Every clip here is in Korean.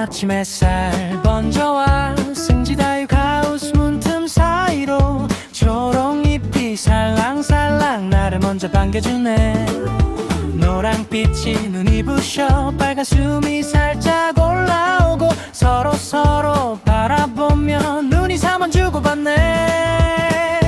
아침 햇살 번져와 승지다육 하우스 문틈 사이로 초록잎이 살랑살랑 나를 먼저 반겨주네. 노랑빛이 눈이 부셔 빨간 숨이 살짝 올라오고 서로 바라보며 눈이 삼원 주고받네.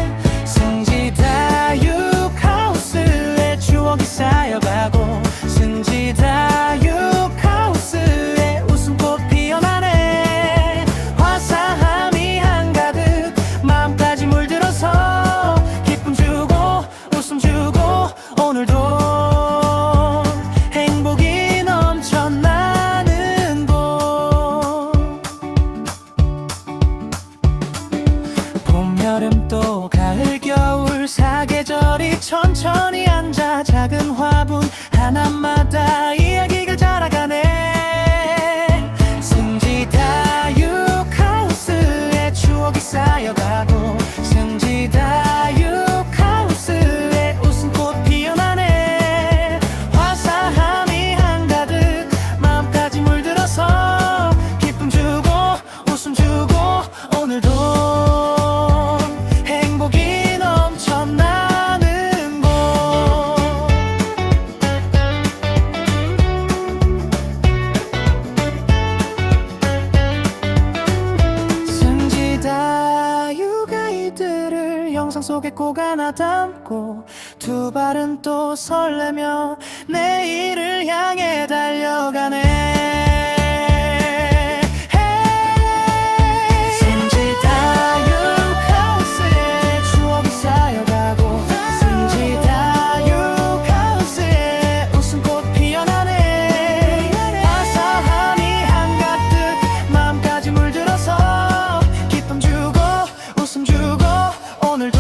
승지다육 하우스에 추억이 쌓여가고 승지다육 하우스에 웃음꽃 피어나네. 화사함이 한가득 마음까지 물들어서 기쁨 주고 웃음 주고 오늘도 행복이 넘쳐나는 곳. 봄, 여름 또 가을, 겨울 사계절이 천천히 앉아 작은 화분 하나마다 이야기가 자라가네. 승지다육 하우스에 추억이 쌓여가고 승지다육 하우스에 웃음꽃 피어나네. 화사함이 한가득 마음까지 물들어서 기쁨 주고 웃음 주고 오늘도 행복이 넘쳐나는 곳. 승지다육 아이들을 영상 속에 꼭 안아 담고 두 발은 또 설레며 내일을 향해 달려가네. 승지다육 하우스에 추억이 쌓여가고 승지다육 하우스에 웃음꽃 피어나네. 화사함이 한가득 마음까지 물들어서 기쁨 주고 웃음 주고 오늘도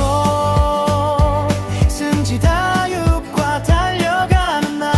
승지다육과 달려가는 날.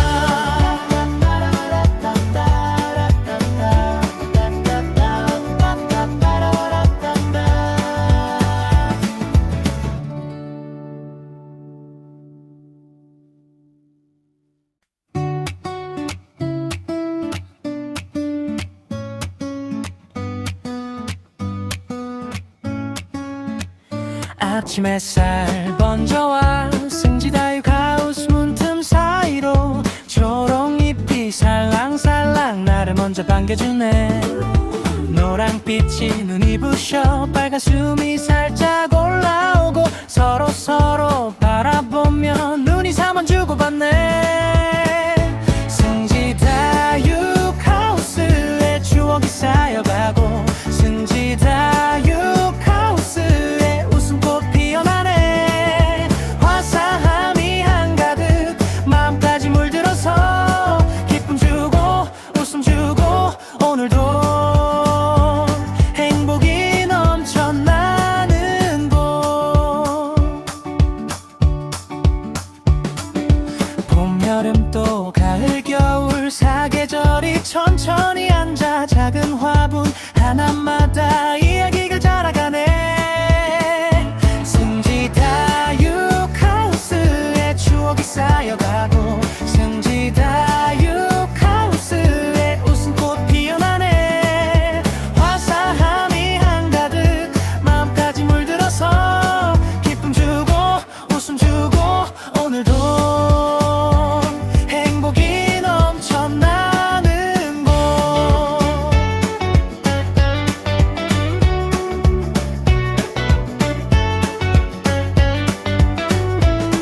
아침 햇살 번져와 승지다육 하우스 문틈 사이로 초록잎이 살랑살랑 나를 먼저 반겨주네. 노랑빛이 눈이 부셔 빨간 숨이 살짝 올라오고 서로 바라보며 눈이 삼원 주고받네. 승지다육 하우스에 추억이 쌓여가고 승지다육 하우스에 웃음꽃 피어나네. 화사함이 한가득 마음까지 물들어서 기쁨 주고 웃음 주고 오늘도 행복이 넘쳐나는 곳. 봄, 여름 또 가을, 겨울 사계절이 천천히 앉아 작은 화분 하나마다 이야기가 자라가네. 승지다육 하우스에 추억이 쌓여가고 승지다육 하우스에 웃음꽃 피어나네. 화사함이 한가득 마음까지 물들어서 기쁨 주고 웃음 주고 오늘도 행복이 넘쳐나는 곳.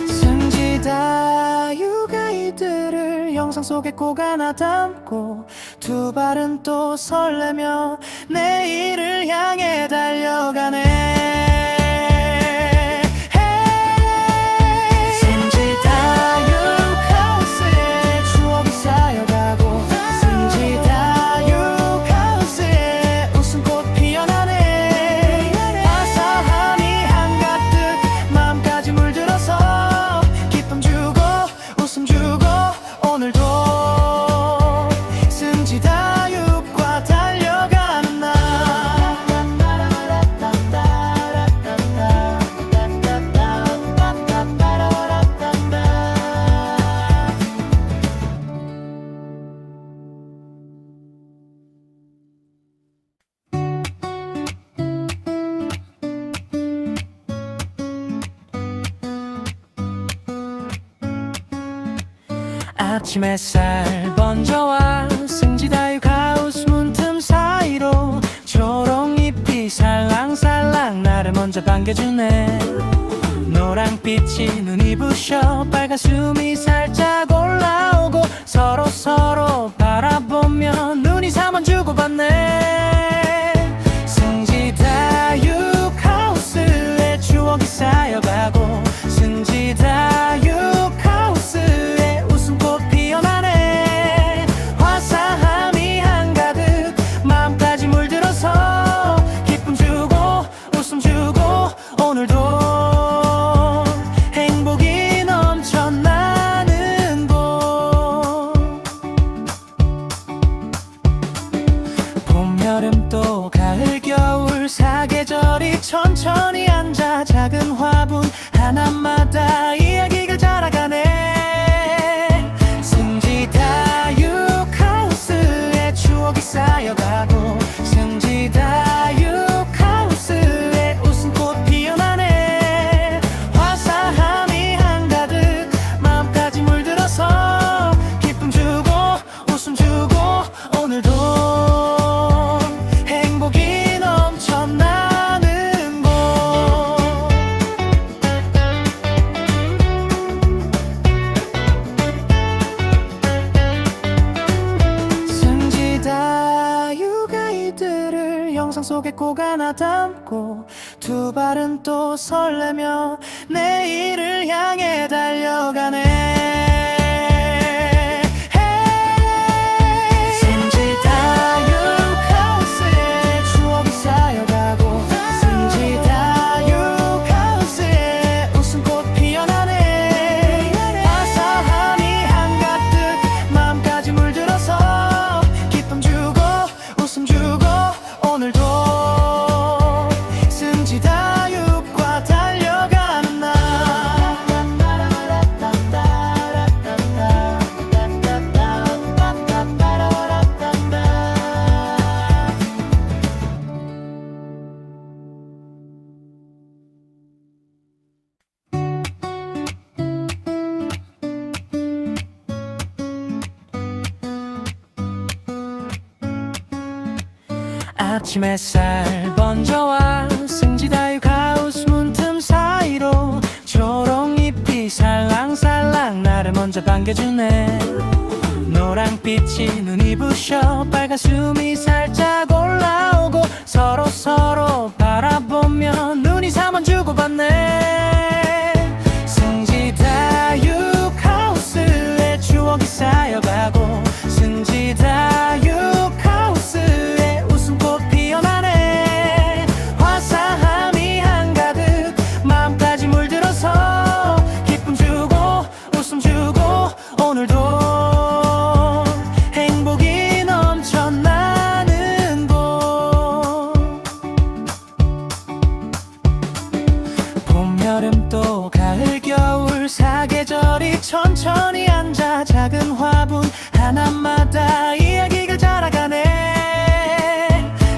승지다육 아이들을 영상 속에 꼭 안아 담고 두 발은 또 설레며 내일을 향해 달려가네. 승지다육 하우스에 추억이 쌓여가고 승지다육 하우스에 웃음꽃 피어나네. 화사함이 한가득 마음까지 물들어서 기쁨 주고 웃음 주고 오늘도 승지다육과 달려가는 날. 아침 햇살 번져와 승지다육 하우스 문틈 사이로 초록잎이 살랑살랑 나를 먼저 반겨주네. 노랑빛이 눈이 부셔 빨간 숨이 살짝 올라오고 서로 바라보며 눈이 삼원 주고받네. 승지다육 하우스에 추억이 쌓여가고 승지다육 하우스에 웃음꽃 피어나네. 화사함이 한가득 마음까지 물들어서 기쁨 주고 웃음 주고 오늘도 행복이 넘쳐나는 곳. 봄, 여름 또 가을, 겨울 사계절이 천천히 앉아 작은 화분 하나마다 이야기가 자라가네. 승지다육 하우스에 추억이 쌓여가고 승지다육 하우스에 웃음꽃 피어나네. 화사함이 한가득 마음까지 물들어서 기쁨 주고 웃음 주고 오늘도 행복이 넘쳐나는 곳. 승지다육 아이들을 영상 속에 꼭 안아 담고 두 발은 또 설레며 내일을 향해 달려가네. 승지다육 하우스에 추억이 쌓여가고 승지다육 하우스에 웃음꽃 피어나네. 화사함이 한가득 마음까지 물들어서 기쁨 주고 웃음 주고 오늘도 승지다육과 달려가는 날. 아침 햇살 번져와 승지다육 하우스 문틈 사이로 초록잎이 살랑살랑 나를 먼저 반겨주네. 노랑빛이 눈이 부셔 빨간 숨이 살짝 올라오고 서로 바라보며 눈이 삼원 주고받네. 승지다육 하우스에 추억이 쌓여가고 승지다육 하우스에 웃음꽃 피어나네. 화사함이 한가득 마음까지 물들어서 기쁨 주고 웃음 주고 오늘도 행복이 넘쳐나는 곳. 봄, 여름 또 가을, 겨울 사계절이 천천히 앉아 작은 화분 하나마다 이야기가 자라가네.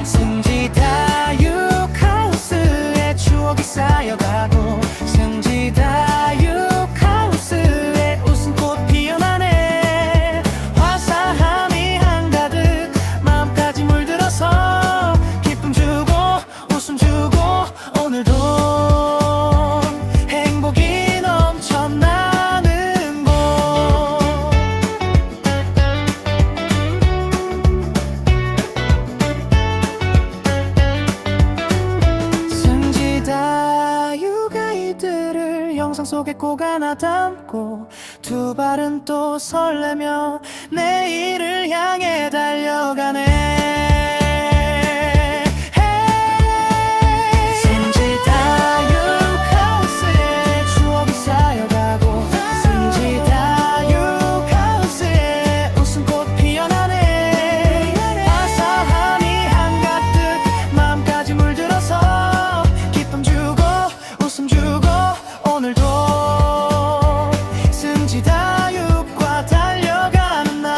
승지다육 하우스에 추억이 쌓여가고 승지다육 하우스에 웃음꽃 피어나네. 화사함이 한가득 마음까지 물들어서 기쁨 주고 웃음 주고 오늘도 행복이 넘쳐나는 곳. 승지다육 아이들을 영상 속에 꼭 안아 담고 두 발은 또 설레며 내일을 향해 달려가네. 승지다육 하우스에 추억이 쌓여가고 승지다육 하우스에 웃음꽃 피어나네. 화사함이 한가득 마음까지 물들어서 기쁨 주고 웃음 주고 오늘도 승지다육과 달려가는 날.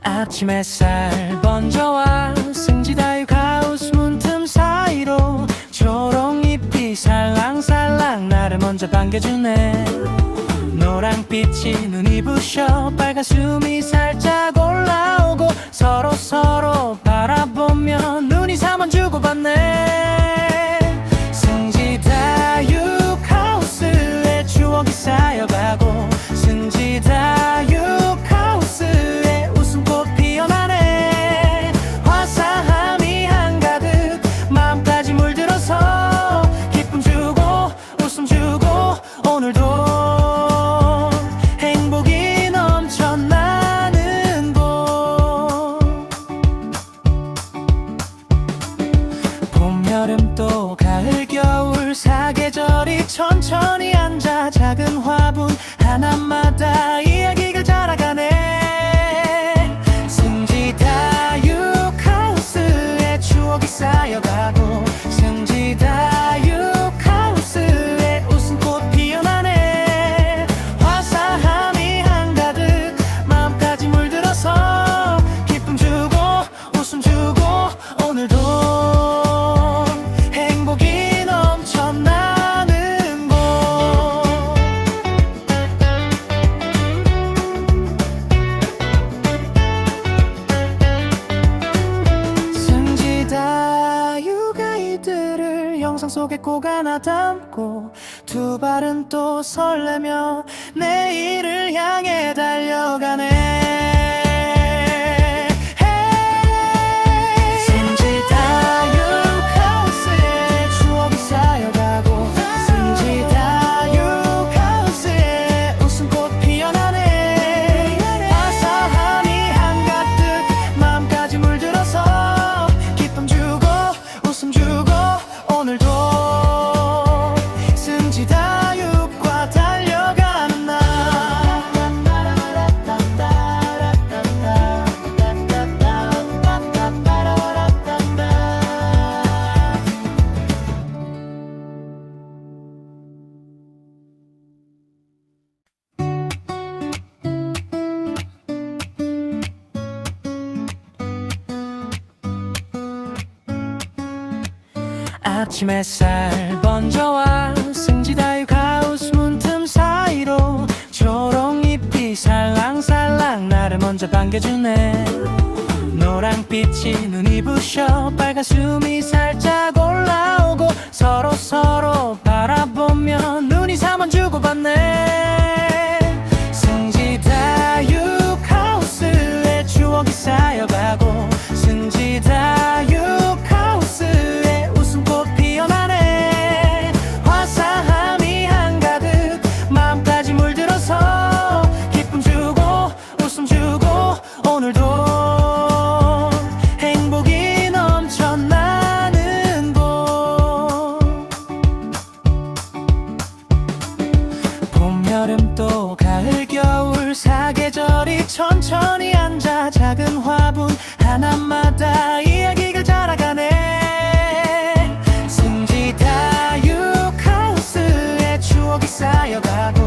아침 햇살 번져와 승지다육 하우스 문틈 사이로 초록잎이 살랑살랑 나를 먼저 반겨주네. 노랑빛이 눈이 부셔 빨간 숨이 살짝 올라오고 서로 바라보며 눈이 삼원 주고받네. 승지다육 하우스에 추억이 쌓여가고 승지다육 하우스에 웃음꽃 피어나네. 화사함이 한가득 마음까지 물들어서 기쁨 주고 웃음 주고 오늘도 행복이 넘쳐나는 곳. 봄, 여름 또 가을, 겨울 사계절이 천천히 앉아 작은 화분 하나마다 이야기가 자라가네. 승지다육 하우스에 추억이 쌓여가고 승지다육 하우스에 웃음꽃 피어나네. 화사함이 한가득 마음까지 물들어서 기쁨 주고 웃음 주고 오늘도 행복이 넘쳐나는 곳. 승지다육 아이들을 영상 속에 꼭 안아 담고 두 발은 또 설레며 내일을 향해 달려가네. 승지다육 하우스에 추억이 쌓여가고 승지다육 하우스에 웃음꽃 피어나네. 화사함이 한가득 마음까지 물들어서 기쁨 주고 웃음 주고 오늘도 승지다육과 달려가는 날. 아침 햇살 번져와 승지다육 하우스 문틈 사이로 초록잎이 살랑살랑 나를 먼저 반겨주네. 노랑빛이 눈이 부셔 빨간 숨이 살짝 올라오고 서로 바라보며 눈이 삼원 주고받네. 승지다육 하우스에 추억이 쌓여가고 승지다육 하우스에 웃음꽃 피어나네. 화사함이 한가득 마음까지 물들어서 기쁨 주고 웃음 주고 오늘도 행복이 넘쳐나는 곳. 봄, 여름 또 가을, 겨울 사계절이 천천히 앉아 작은 화분 하나마다 이야기가 자라가네. 승지다육 하우스에 추억이 쌓여가고